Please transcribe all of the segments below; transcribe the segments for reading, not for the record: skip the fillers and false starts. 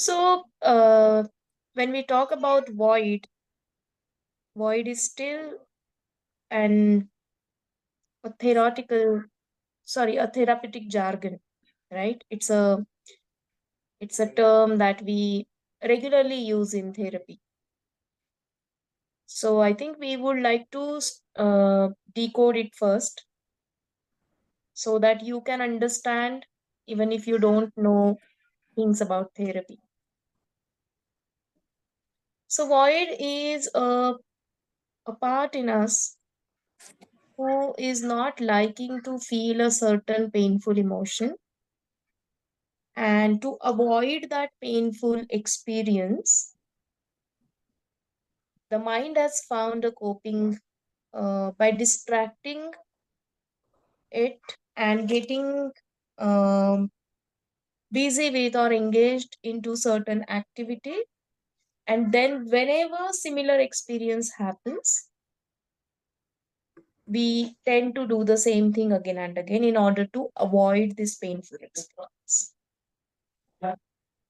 So, when we talk about void is still an a theoretical, a therapeutic jargon, right? It's a term that we regularly use in therapy. So, I think we would like to decode it first so that you can understand, even if you don't know things about therapy. So, void is a part in us who is not liking to feel a certain painful emotion, and to avoid that painful experience, the mind has found a coping by distracting it and getting um, busy with or engaged into certain activity. And then whenever similar experience happens, we tend to do the same thing again and again in order to avoid this painful experience.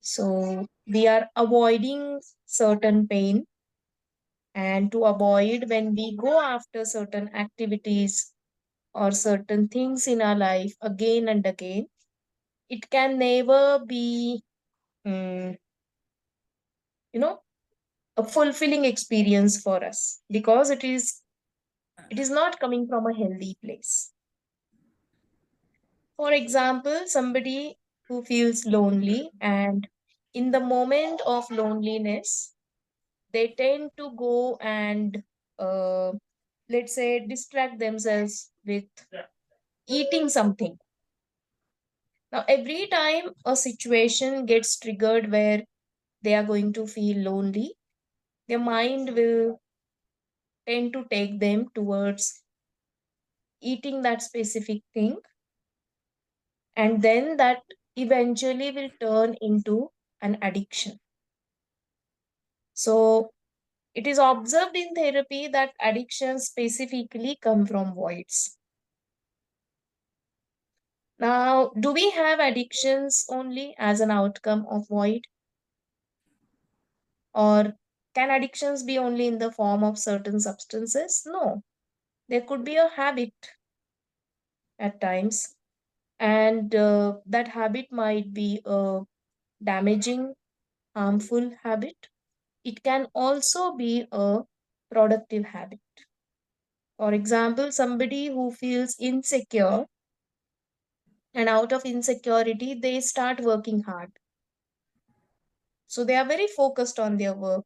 So we are avoiding certain pain, and to avoid, when we go after certain activities or certain things in our life again and again, it can never be, mm, you know, a fulfilling experience for us because it is not coming from a healthy place. For example, somebody who feels lonely, and in the moment of loneliness, they tend to go and uh, let's say distract themselves with eating something. Now every time a situation gets triggered where they are going to feel lonely, their mind will tend to take them towards eating that specific thing, and then that eventually will turn into an addiction. So it is observed in therapy that addictions specifically come from voids. Now, do we have addictions only as an outcome of void? Or can addictions be only in the form of certain substances? No, there could be a habit at times, and that habit might be a damaging, harmful habit. It can also be a productive habit. For example, somebody who feels insecure, and out of insecurity, they start working hard. So they are very focused on their work,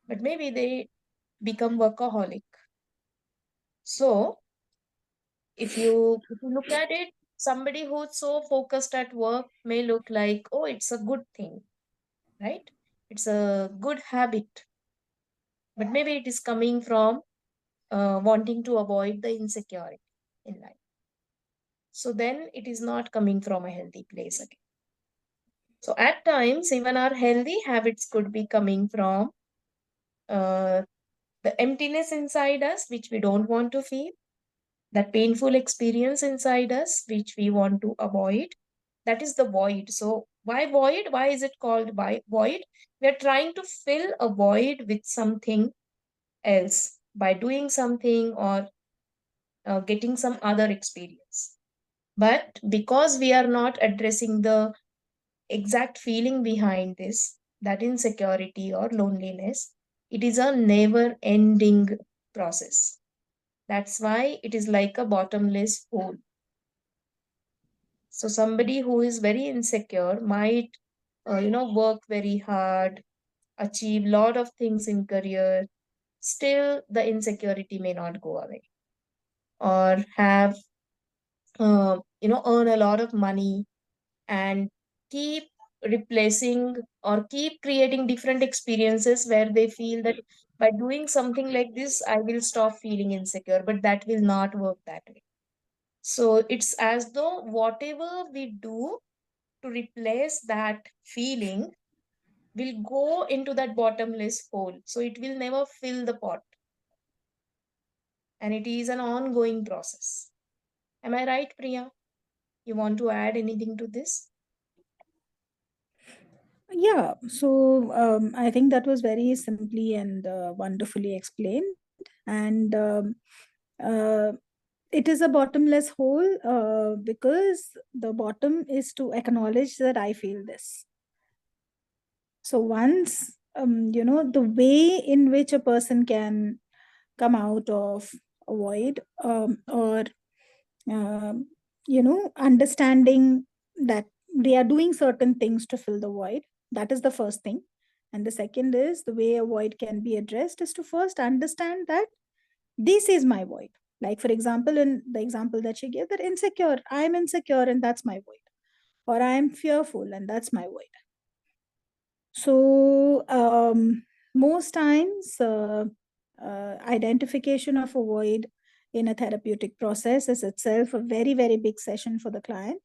but maybe they become workaholic. So if you look at it, somebody who's so focused at work may look like, oh, it's a good thing, right? It's a good habit, but maybe it is coming from wanting to avoid the insecurity in life. So then it is not coming from a healthy place again. So at times, even our healthy habits could be coming from uh, the emptiness inside us, which we don't want to feel, that painful experience inside us, which we want to avoid. That is the void. So, why void? Why is it called void? We are trying to fill a void with something else by doing something or getting some other experience. But because we are not addressing the exact feeling behind this, that insecurity or loneliness, it is a never ending process. That's why it is like a bottomless hole. So somebody who is very insecure might, work very hard, achieve lot of things in career. Still, the insecurity may not go away, or have, earn a lot of money and keep replacing or keep creating different experiences where they feel that by doing something like this, I will stop feeling insecure, but that will not work that way. So it's as though whatever we do to replace that feeling will go into that bottomless hole. So it will never fill the pot. And it is an ongoing process. Am I right, Priya? You want to add anything to this? Yeah, so I think that was very simply and wonderfully explained. And uh, it is a bottomless hole because the bottom is to acknowledge that I feel this. So once, the way in which a person can come out of a void, or um, understanding that they are doing certain things to fill the void, that is the first thing. And the second is, the way a void can be addressed is to first understand that this is my void. Like, for example, in the example that she gave, that insecure, I'm insecure and that's my void, or I'm fearful and that's my void. So most times, identification of a void in a therapeutic process is itself a very, very big session for the client.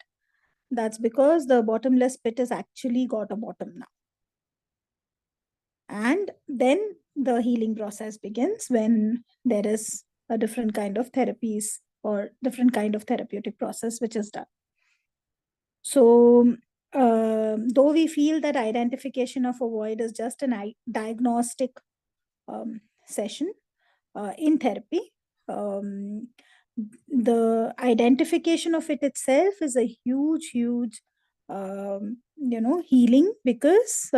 That's because the bottomless pit has actually got a bottom now. And then the healing process begins when there is a different kind of therapies or different kind of therapeutic process which is done. So, though we feel that identification of a void is just an diagnostic session in therapy, um, the identification of it itself is a huge, huge, healing, because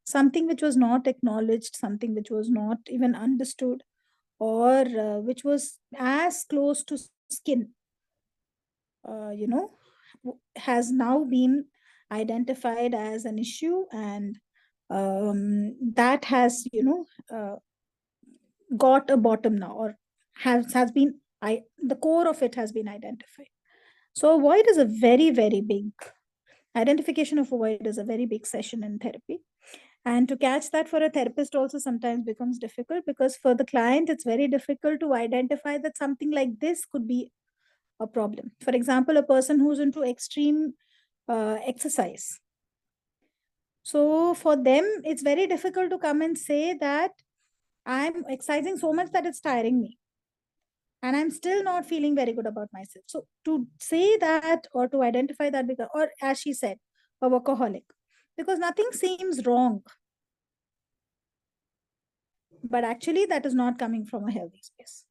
something which was not acknowledged, something which was not even understood, or which was as close to skin, has now been identified as an issue, and that has, got a bottom now, or has been, the core of it has been identified. So void is a very, very big identification of a void is a very big session in therapy. And to catch that for a therapist also sometimes becomes difficult, because for the client it's very difficult to identify that something like this could be a problem. For example, a person who's into extreme exercise, so for them it's very difficult to come and say that I'm exercising so much that it's tiring me and I'm still not feeling very good about myself. So to say that, or to identify that, because, or as she said, a workaholic, because nothing seems wrong, but actually that is not coming from a healthy space.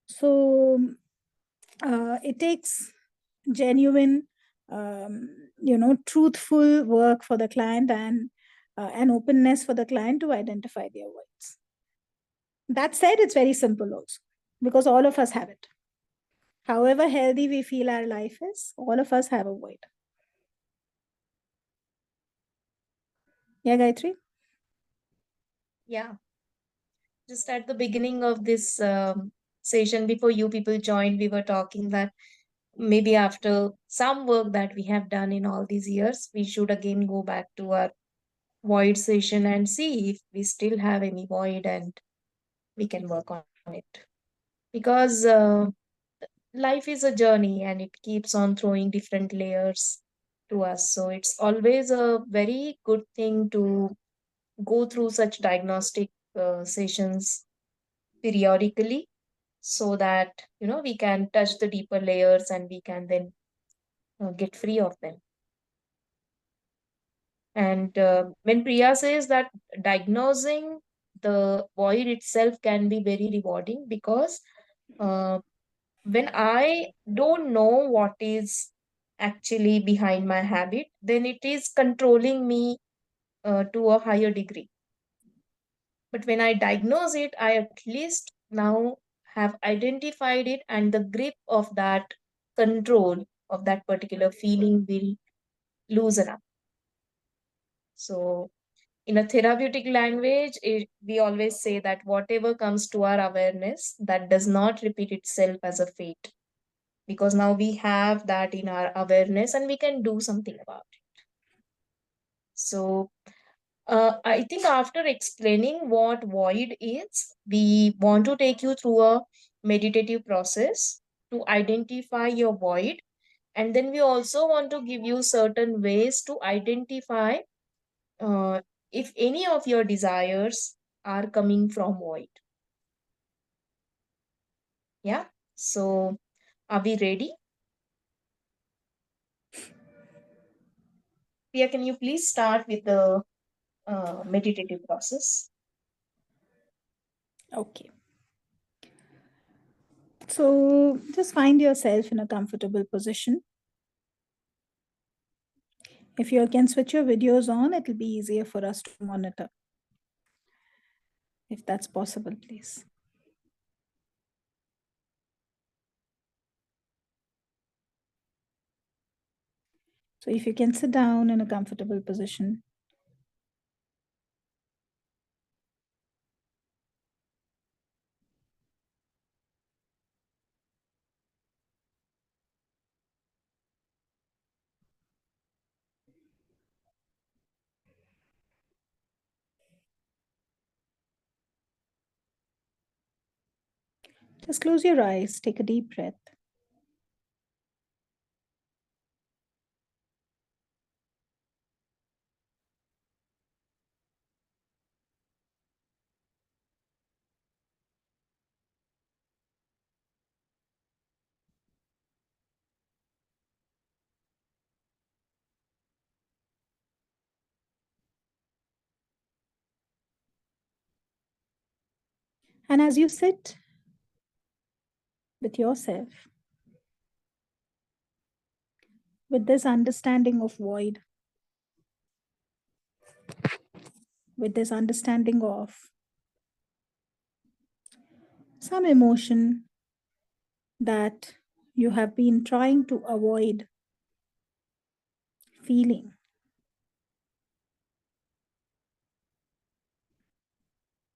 So it takes genuine, truthful work for the client, and an openness for the client to identify their voids. That said, it's very simple also, because all of us have it. However healthy we feel our life is, all of us have a void. Yeah, Gayatri? Yeah. Just at the beginning of this session, before you people joined, we were talking that maybe after some work that we have done in all these years, we should again go back to our void session and see if we still have any void and we can work on it. Because life is a journey and it keeps on throwing different layers to us. So it's always a very good thing to go through such diagnostic sessions periodically, so that we can touch the deeper layers and we can then get free of them. And when Priya says that diagnosing the void itself can be very rewarding, because uh, when I don't know what is actually behind my habit, then it is controlling me to a higher degree. But when I diagnose it, I at least now have identified it, and the grip of that control of that particular feeling will loosen up. So, in a therapeutic language, we always say that whatever comes to our awareness, that does not repeat itself as a fate, because now we have that in our awareness and we can do something about it. So, I think after explaining what void is, we want to take you through a meditative process to identify your void. And then we also want to give you certain ways to identify uh, if any of your desires are coming from void. Yeah. So, are we ready? Priya, can you please start with the meditative process? Okay. So just find yourself in a comfortable position. If you can switch your videos on, it'll be easier for us to monitor, if that's possible, please. So if you can sit down in a comfortable position, just close your eyes, take a deep breath. And as you sit with yourself, with this understanding of void, with this understanding of some emotion that you have been trying to avoid feeling,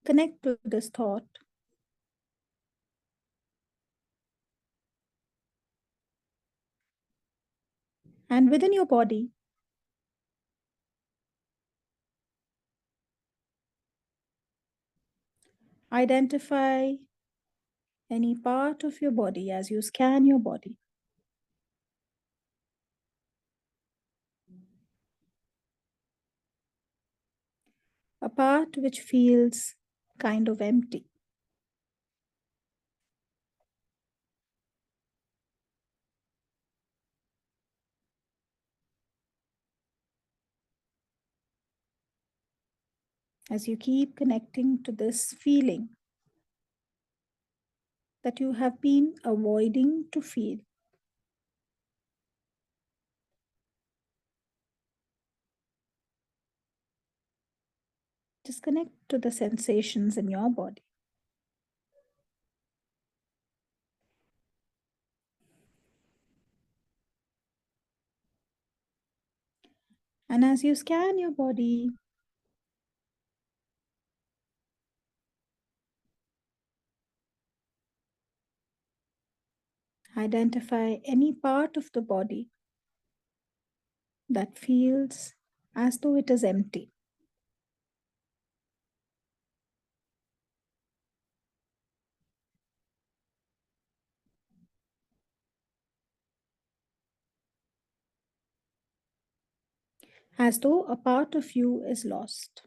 connect to this thought and within your body, identify any part of your body as you scan your body. A part which feels kind of empty. As you keep connecting to this feeling that you have been avoiding to feel, just connect to the sensations in your body. And as you scan your body, identify any part of the body that feels as though it is empty. As though a part of you is lost.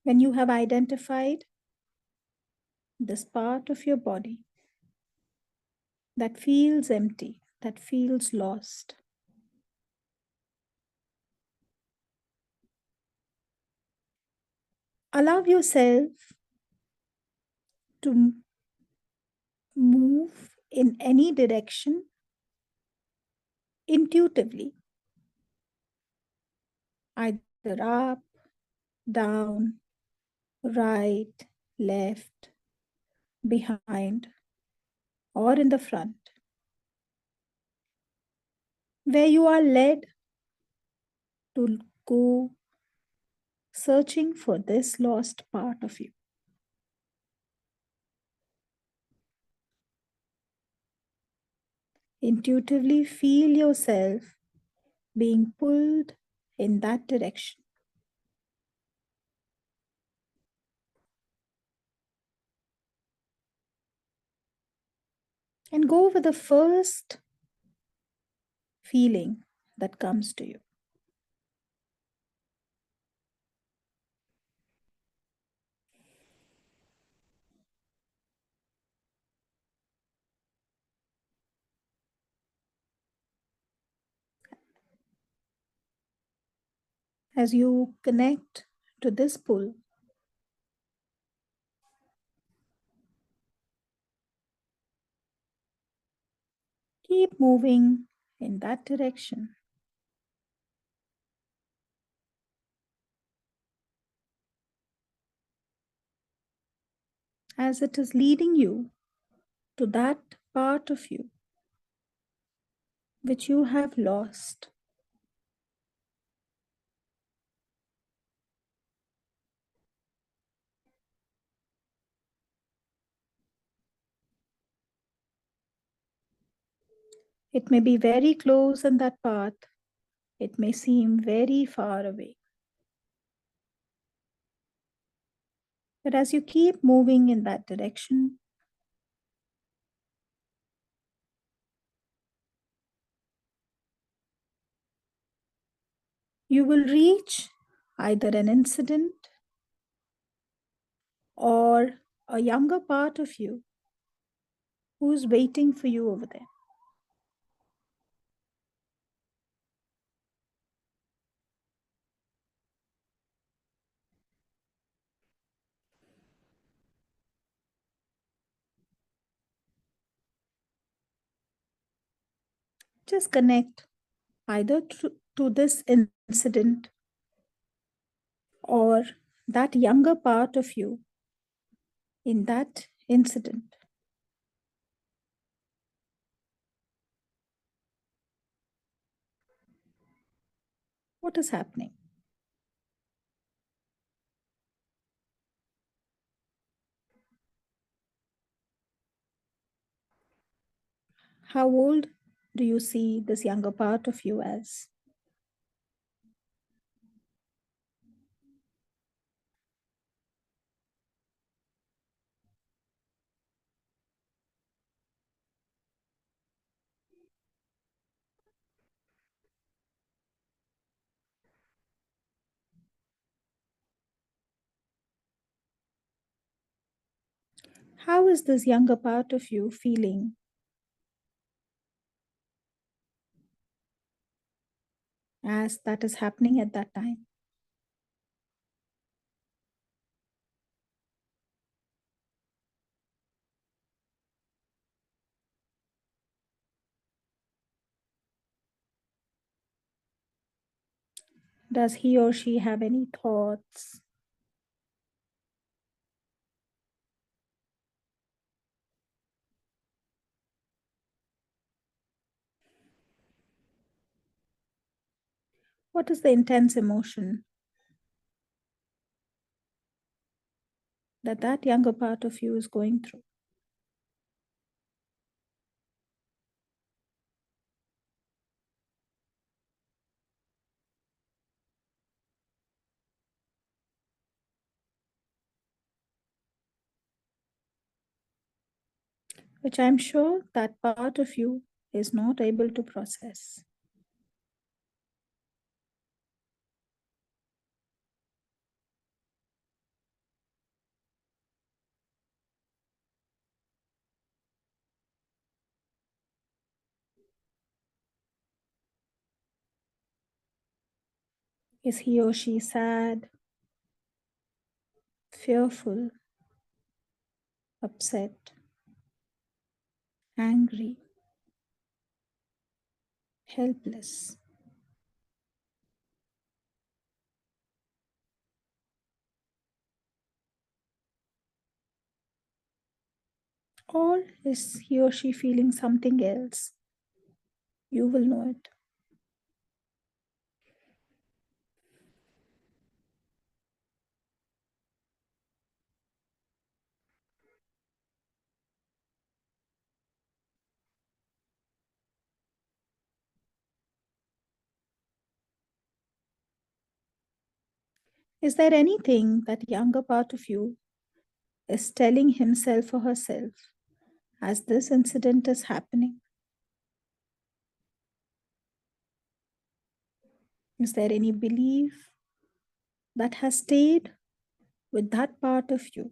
When you have identified this part of your body that feels empty, that feels lost, allow yourself to move in any direction intuitively, either up, down, right, left, behind, or in the front, where you are led to go searching for this lost part of you. Intuitively feel yourself being pulled in that direction. And go with the first feeling that comes to you. As you connect to this pull, keep moving in that direction as it is leading you to that part of you which you have lost. It may be very close in that path, it may seem very far away. But as you keep moving in that direction, you will reach either an incident or a younger part of you who's waiting for you over there. Just connect either to this incident or that younger part of you in that incident. What is happening? How old do you see this younger part of you as? How is this younger part of you feeling as that is happening at that time? Does he or she have any thoughts? What is the intense emotion that that younger part of you is going through? Which I'm sure that part of you is not able to process. Is he or she sad, fearful, upset, angry, helpless? Or is he or she feeling something else? You will know it. Is there anything that younger part of you is telling himself or herself as this incident is happening? Is there any belief that has stayed with that part of you?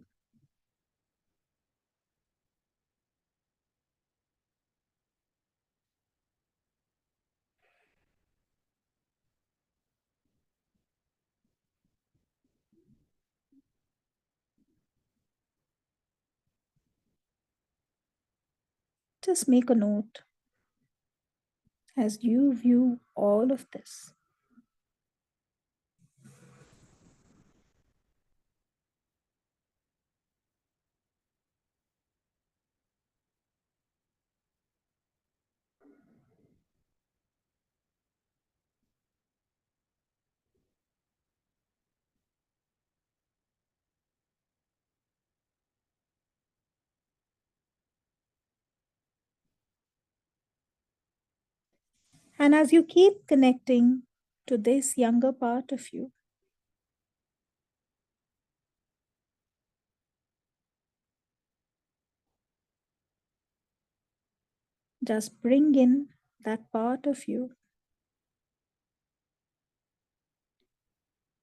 Just make a note as you view all of this. And as you keep connecting to this younger part of you, just bring in that part of you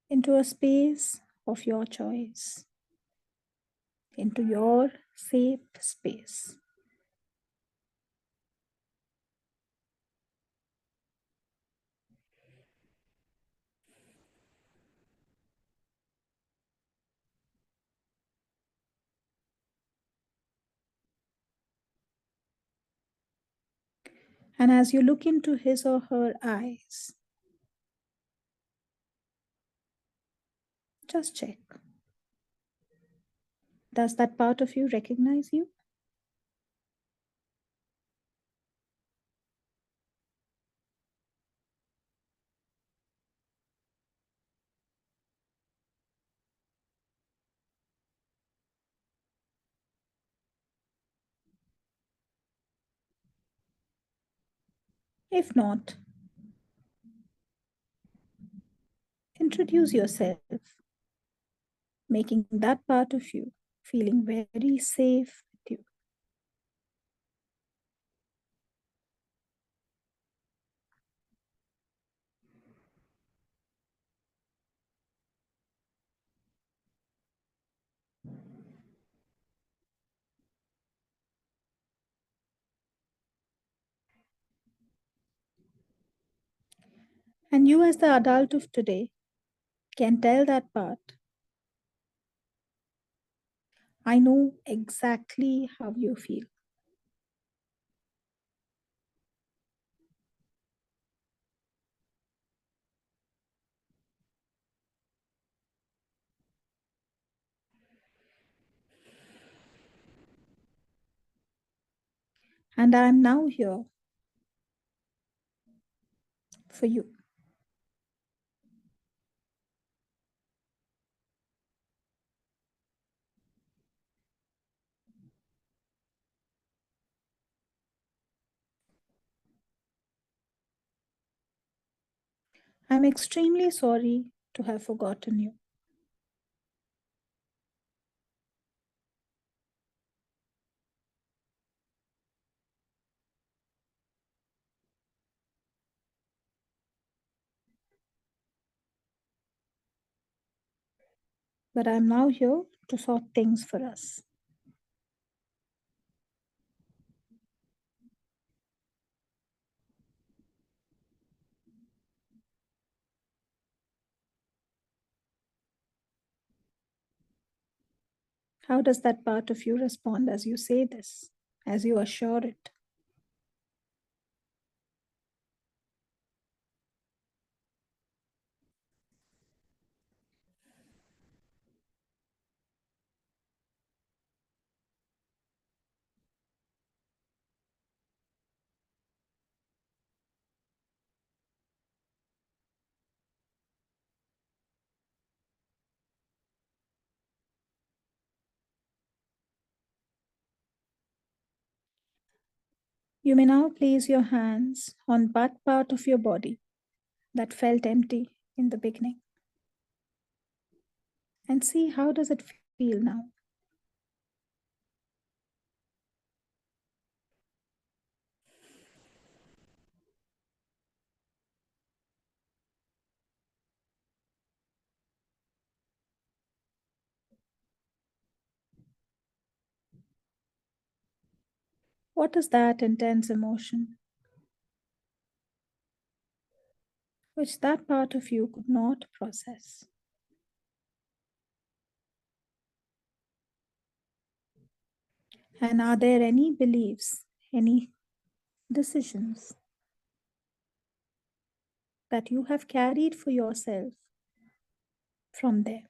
into a space of your choice, into your safe space. And as you look into his or her eyes, just check. Does that part of you recognize you? If not, introduce yourself, making that part of you feeling very safe with you. And you, as the adult of today, can tell that part, I know exactly how you feel. And I am now here for you. I'm extremely sorry to have forgotten you. But I'm now here to sort things for us. How does that part of you respond as you say this, as you assure it? You may now place your hands on that part of your body that felt empty in the beginning and see how does it feel now. What is that intense emotion which that part of you could not process? And are there any beliefs, any decisions that you have carried for yourself from there?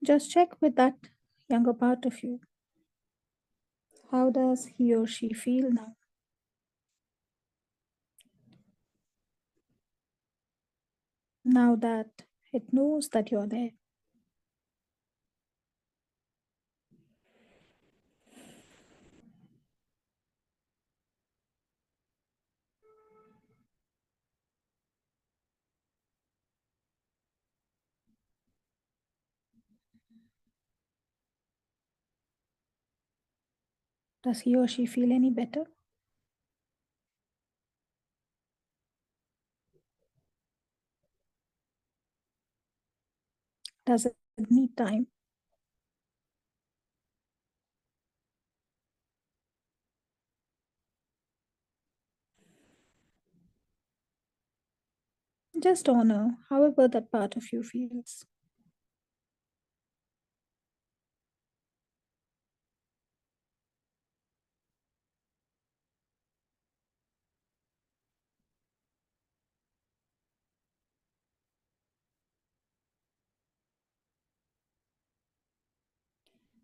Just check with that younger part of you. How does he or she feel now? Now that it knows that you're there. Does he or she feel any better? Does it need time? Just honor however that part of you feels.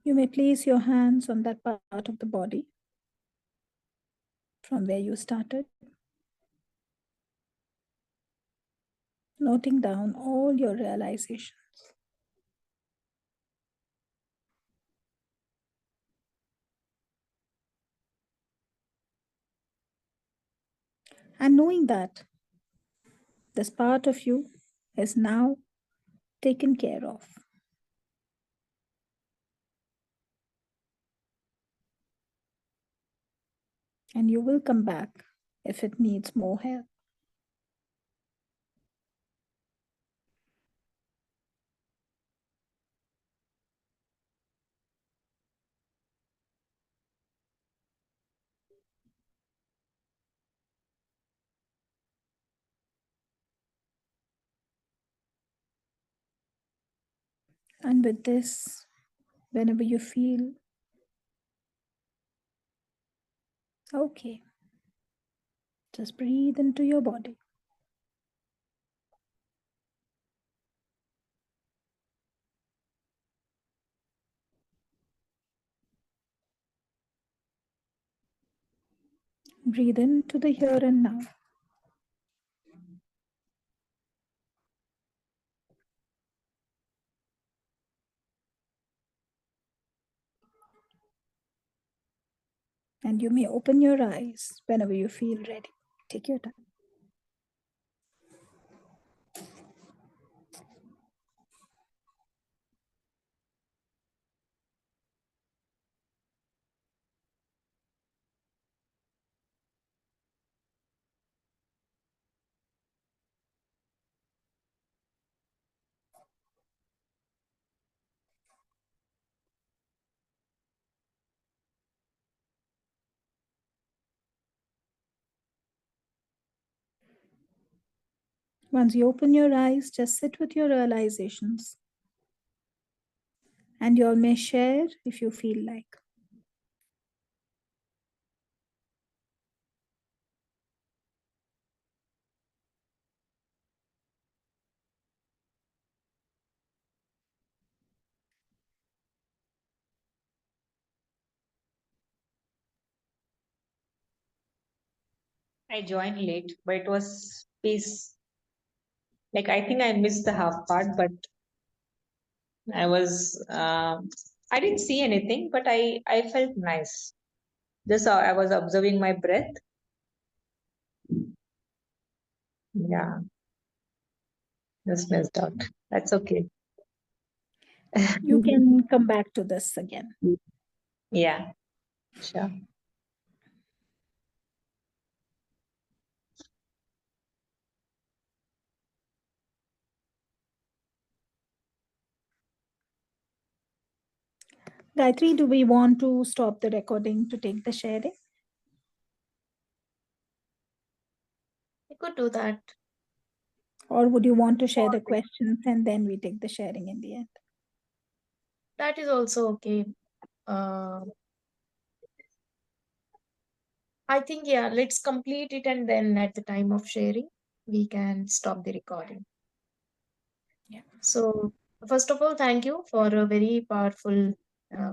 You may place your hands on that part of the body from where you started, noting down all your realizations. And knowing that this part of you is now taken care of. And you will come back if it needs more help. And with this, whenever you feel okay, just breathe into your body. Breathe into the here and now. And you may open your eyes whenever you feel ready. Take your time. Once you open your eyes, just sit with your realizations. And you all may share if you feel like. I joined late, but it was peace. Like I think I missed the half part, but I was I didn't see anything, but I felt nice. Just I was observing my breath. Yeah, just missed out. That's okay. You can come back to this again. Yeah, sure. Gayatri, do we want to stop the recording to take the sharing? We could do that. Or would you want to share the questions and then we take the sharing in the end? That is also okay. Uh, I think, yeah, let's complete it and then at the time of sharing, we can stop the recording. Yeah. So, first of all, thank you for a very powerful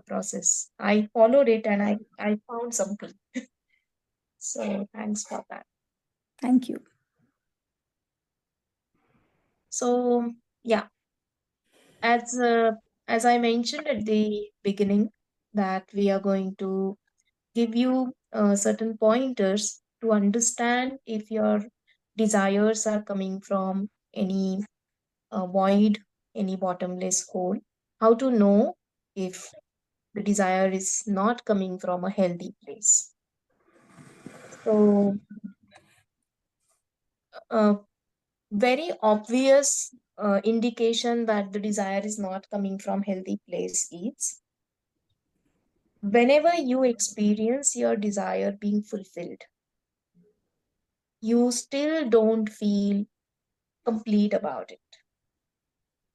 process. I followed it and I found something. So, thanks for that. Thank you. So, yeah, as uh, as I mentioned at the beginning, that we are going to give you certain pointers to understand if your desires are coming from any void, any bottomless hole, how to know if the desire is not coming from a healthy place. So, a very obvious indication that the desire is not coming from healthy place is whenever you experience your desire being fulfilled, you still don't feel complete about it.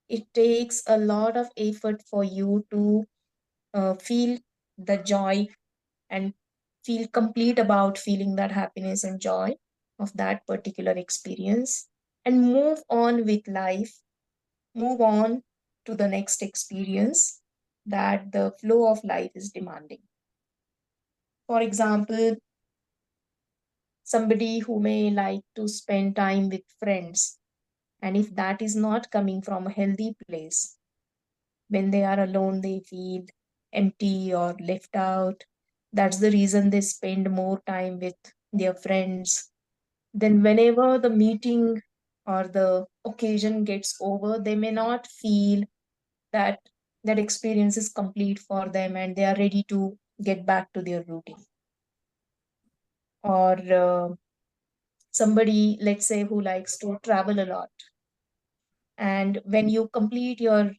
It takes a lot of effort for you to feel the joy and feel complete about feeling that happiness and joy of that particular experience and move on with life, move on to the next experience that the flow of life is demanding. For example, somebody who may like to spend time with friends, and if that is not coming from a healthy place, when they are alone, they feel empty or left out. That's the reason they spend more time with their friends. Then, whenever the meeting or the occasion gets over, they may not feel that that experience is complete for them and they are ready to get back to their routine. Or somebody, let's say, who likes to travel a lot, and when you complete your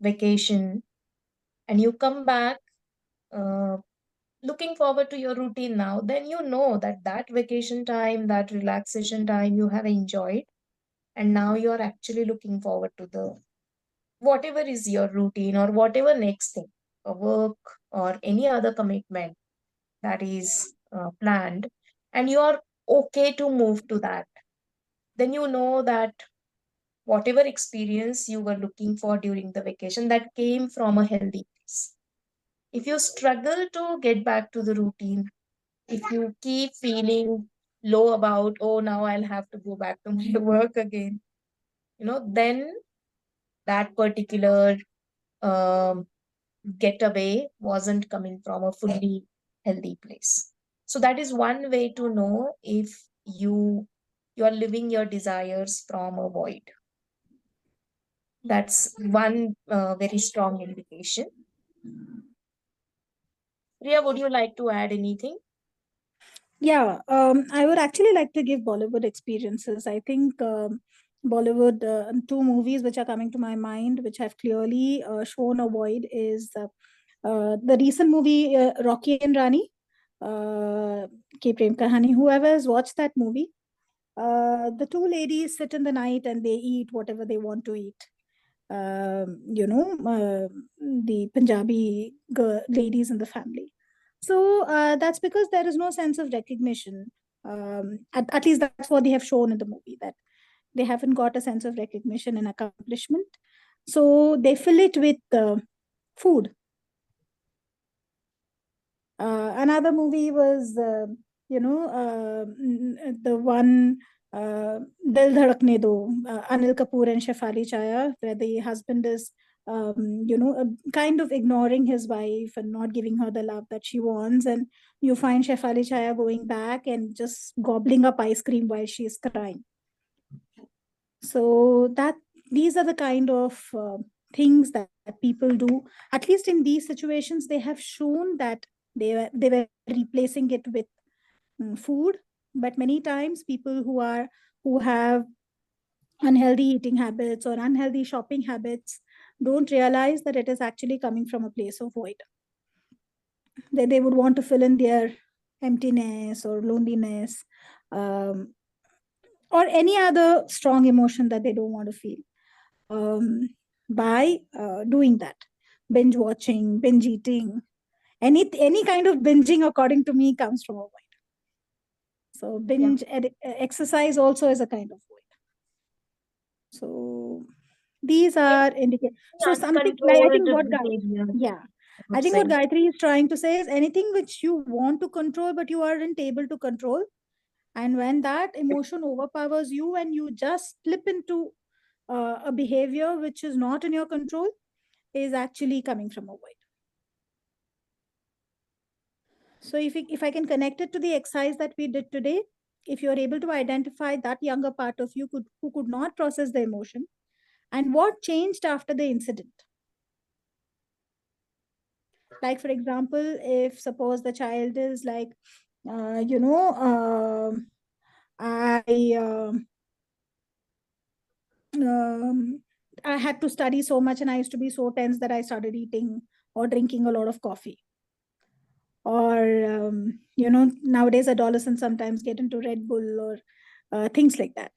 vacation and you come back uh, looking forward to your routine now, then you know that that vacation time, that relaxation time you have enjoyed, and now you are actually looking forward to the whatever is your routine or whatever next thing, a work or any other commitment that is planned, and you are okay to move to that. Then you know that whatever experience you were looking for during the vacation, that came from a healthy place. If you struggle to get back to the routine, if you keep feeling low about, oh, now I'll have to go back to my work again, then that particular um, getaway wasn't coming from a fully healthy place. So that is one way to know if you are living your desires from a void. That's one very strong indication. Ria, would you like to add anything? Yeah, I would actually like to give Bollywood experiences. I think Bollywood, two movies which are coming to my mind, which have clearly shown a void, is the recent movie Rocky and Rani, K Prem Kahani. Whoever has watched that movie, the two ladies sit in the night and they eat whatever they want to eat. The Punjabi ladies in the family. So that's because there is no sense of recognition. At least that's what they have shown in the movie, that they haven't got a sense of recognition and accomplishment. So they fill it with food. Another movie was, the one Dil Dhadakne Do, Anil Kapoor and Shefali Chaya, where the husband is kind of ignoring his wife and not giving her the love that she wants. And you find Shefali Chaya going back and just gobbling up ice cream while she is crying. So these are the kind of things that people do. At least in these situations, they have shown that they were replacing it with food. But many times, people who have unhealthy eating habits or unhealthy shopping habits don't realize that it is actually coming from a place of void. They would want to fill in their emptiness or loneliness, um, or any other strong emotion that they don't want to feel, by doing that. Binge watching, binge eating, any kind of binging, according to me, comes from a void. So exercise also is a kind of void. So these are indicators. So something like, I think what behavior, I think what Gayatri is trying to say is anything which you want to control but you aren't able to control, and when that emotion overpowers you and you just slip into a behavior which is not in your control, is actually coming from a void. So if I can connect it to the exercise that we did today, if you're able to identify that younger part of you who could not process the emotion, and what changed after the incident. Like, for example, if suppose the child is like, uh, you know, um I I had to study so much and I used to be so tense that I started eating or drinking a lot of coffee. Or, nowadays adolescents sometimes get into Red Bull or things like that.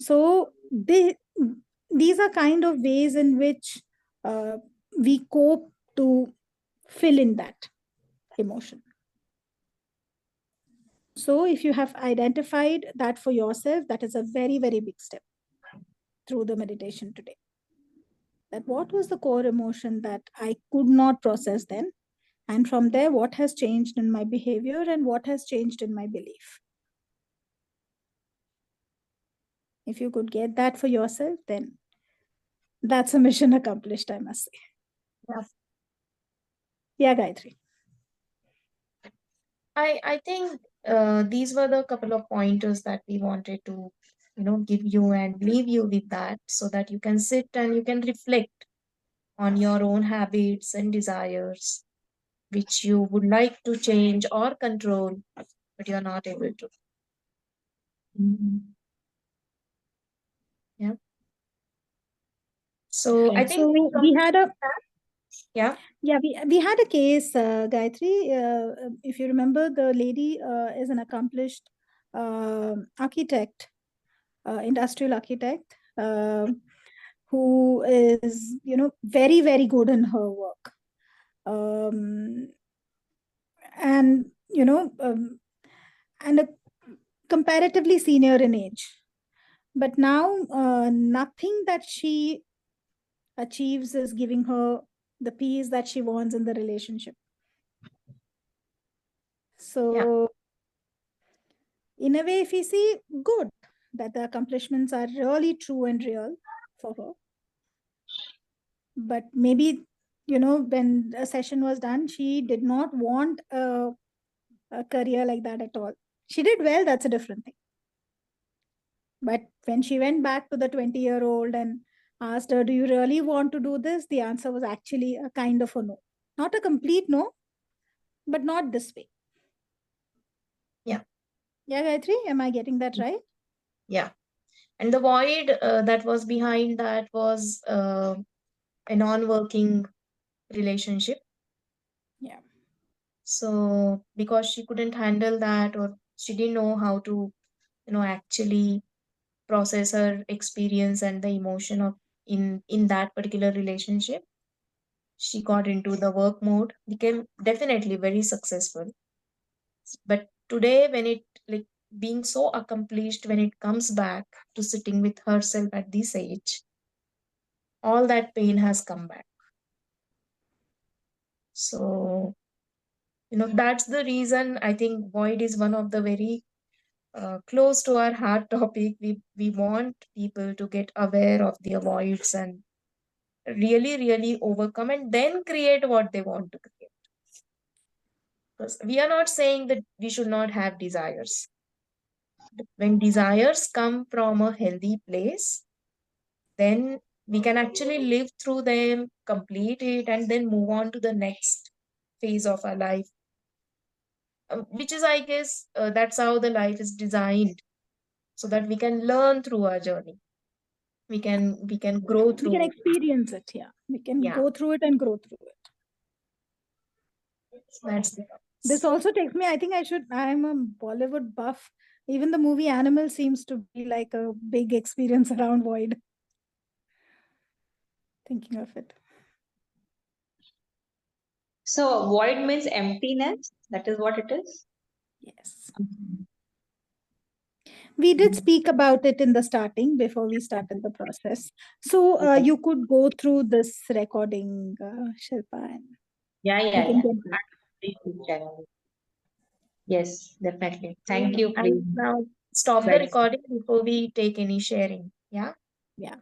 So these are kind of ways in which we cope to fill in that emotion. So if you have identified that for yourself, that is a very, very big step through the meditation today. That what was the core emotion that I could not process then? And from there, what has changed in my behavior and what has changed in my belief? If you could get that for yourself, then that's a mission accomplished, I must say. Yeah. Yeah, Gayatri. I think these were the couple of pointers that we wanted to, give you and leave you with that, so that you can sit and you can reflect on your own habits and desires, which you would like to change or control, but you're not able to. Yeah. So I think we So we had a yeah. we had a case, Gayatri. If you remember, the lady is an accomplished architect, industrial architect, who is very, very good in her work, um, and and a comparatively senior in age. But now, nothing that she achieves is giving her the peace that she wants in the relationship. So, in a way, if you see, good that the accomplishments are really true and real for her. But maybe, when a session was done, she did not want a career like that at all. She did well, that's a different thing. But when she went back to the 20-year-old and asked her, do you really want to do this? The answer was actually a kind of a no. Not a complete no, but not this way. Yeah. Yeah, Gayatri, am I getting that right? Yeah. And the void that was behind that was a non-working relationship. Yeah. So because she couldn't handle that, or she didn't know how to, actually process her experience and the emotion of in that particular relationship, she got into the work mode, became definitely very successful. But today, when it like being so accomplished, when it comes back to sitting with herself at this age, all that pain has come back. So, that's the reason I think void is one of the very close to our heart topic. We want people to get aware of their voids and really overcome and then create what they want to create. Because we are not saying that we should not have desires. When desires come from a healthy place, then we can actually live through them, complete it, and then move on to the next phase of our life. Which is, I guess, that's how the life is designed, so that we can learn through our journey. We can grow We can through. experience it. Yeah, we can Yeah. go through it and grow through it. That's the This also takes me, I think I'm a Bollywood buff. Even the movie Animal seems to be like a big experience around void. Thinking of it. So void means emptiness. That is what it is. Yes. We did speak about it in the starting before we started the process. So Okay. you could go through this recording, Shilpa, and Yeah, we yeah, can yeah. get back. YouTube channel. Yes, definitely. Thank you, I'll Priya. now stop the Right. recording before we take any sharing. Yeah. Yeah.